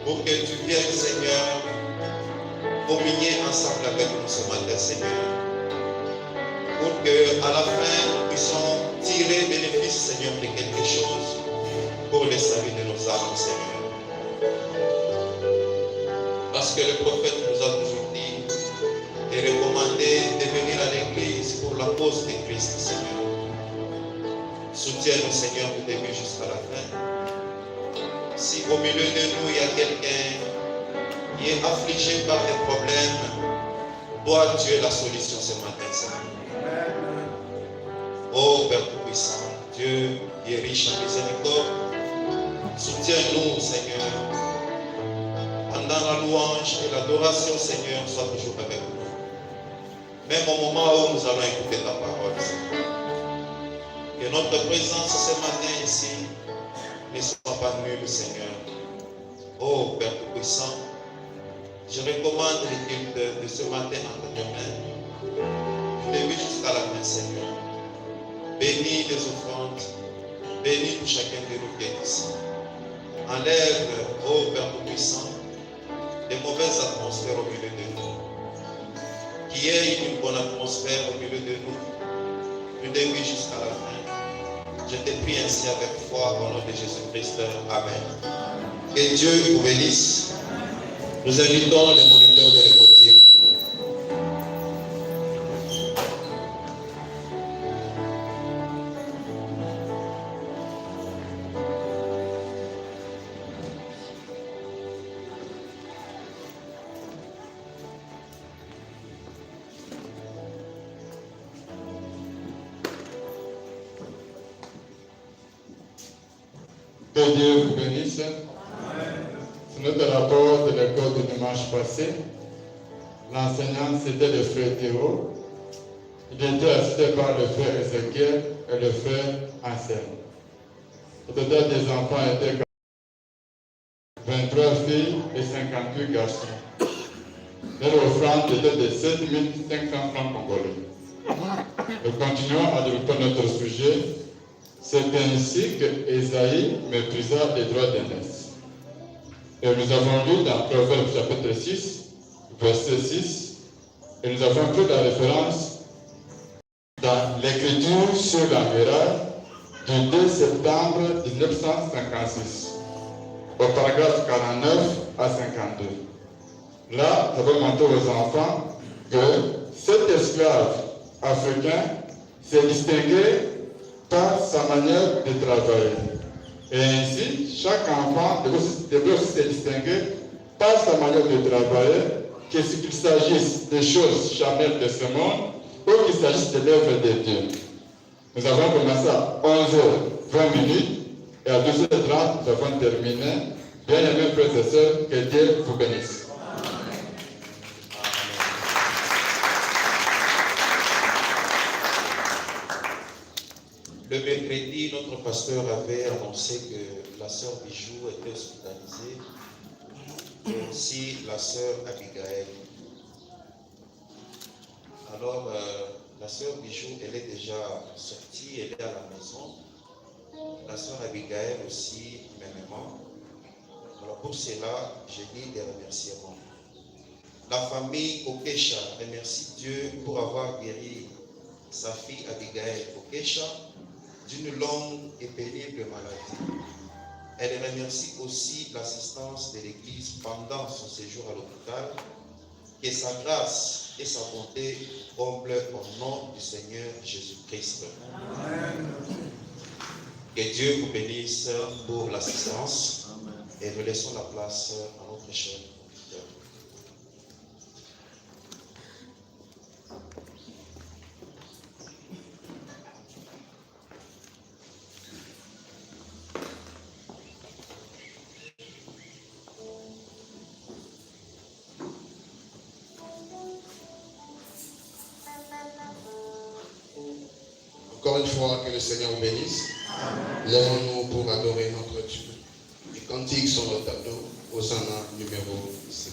pour que tu viennes, Seigneur, communier ensemble avec nous ce matin, Seigneur. Pour que à la fin, nous puissions tirer bénéfice, Seigneur, de quelque chose pour le salut de nos âmes, Seigneur. Parce que le prophète nous a toujours dit et recommandé de venir à l'église pour la cause de Christ, Seigneur. Soutiens-nous, Seigneur, du début jusqu'à la fin. Si au milieu de nous, il y a quelqu'un qui est affligé par des problèmes, toi, tu es la solution ce matin, Seigneur. Oh Père Tout-Puissant, Dieu qui est riche en miséricorde, soutiens-nous, Seigneur. Pendant la louange et l'adoration, Seigneur, sois toujours avec nous. Même au moment où nous allons écouter ta parole, Seigneur. Que notre présence ce matin ici ne soit pas nulle, Seigneur. Oh Père Tout-Puissant, je recommande le culte de ce matin entre tes mains, du début jusqu'à la fin, Seigneur. Bénis les offrandes, bénis chacun de nous qui est ici. Enlève, ô Père Tout-Puissant, des mauvaises atmosphères au milieu de nous. Qu'il y ait une bonne atmosphère au milieu de nous, du début jusqu'à la fin. Je te prie ainsi avec foi au nom de Jésus-Christ. Amen. Que Dieu vous bénisse. Nous invitons les moniteurs de l'écoutille. Que Dieu vous bénisse. C'est notre rapport de l'école du dimanche passé. L'enseignant, c'était le frère Théo. Il était assisté par le frère Ézéchiel et le frère Anselme. Le total des enfants était 23 filles et 58 garçons. Leur offrande était de 7 500 francs congolais. Nous continuons à développer notre sujet. C'est ainsi que Ésaïe méprisa les droits d'aînesse. Et nous avons lu dans Proverbe chapitre 6, verset 6, et nous avons pris la référence dans l'écriture sur la muraille du 2 septembre 1956, au paragraphe 49 à 52. Là, nous avons montré aux enfants que cet esclave africain s'est distingué par sa manière de travailler. Et ainsi, chaque enfant devrait aussi se distinguer par sa manière de travailler, qu'il s'agisse des choses charnelles de ce monde ou qu'il s'agisse de l'œuvre de Dieu. Nous avons commencé à 11h20 et à 12h30, nous avons terminé. Bien-aimés frères et sœurs, que Dieu vous bénisse. Le mercredi, notre pasteur avait annoncé que la sœur Bijou était hospitalisée et aussi la sœur Abigail. Alors, la sœur Bijou, elle est déjà sortie, elle est à la maison. La sœur Abigail aussi, mêmement. Alors, pour cela, j'ai dit des remerciements. La famille Okesha remercie Dieu pour avoir guéri sa fille Abigail Okesha d'une longue et pénible maladie. Elle remercie aussi l'assistance de l'Église pendant son séjour à l'hôpital. Que sa grâce et sa bonté comblent au nom du Seigneur Jésus-Christ. Que Dieu vous bénisse pour l'assistance et nous laissons la place à notre cher conducteur. Encore une fois, que le Seigneur vous bénisse. Lèvons-nous pour adorer notre Dieu. Les cantiques sont au tableau, Hosanna numéro 7.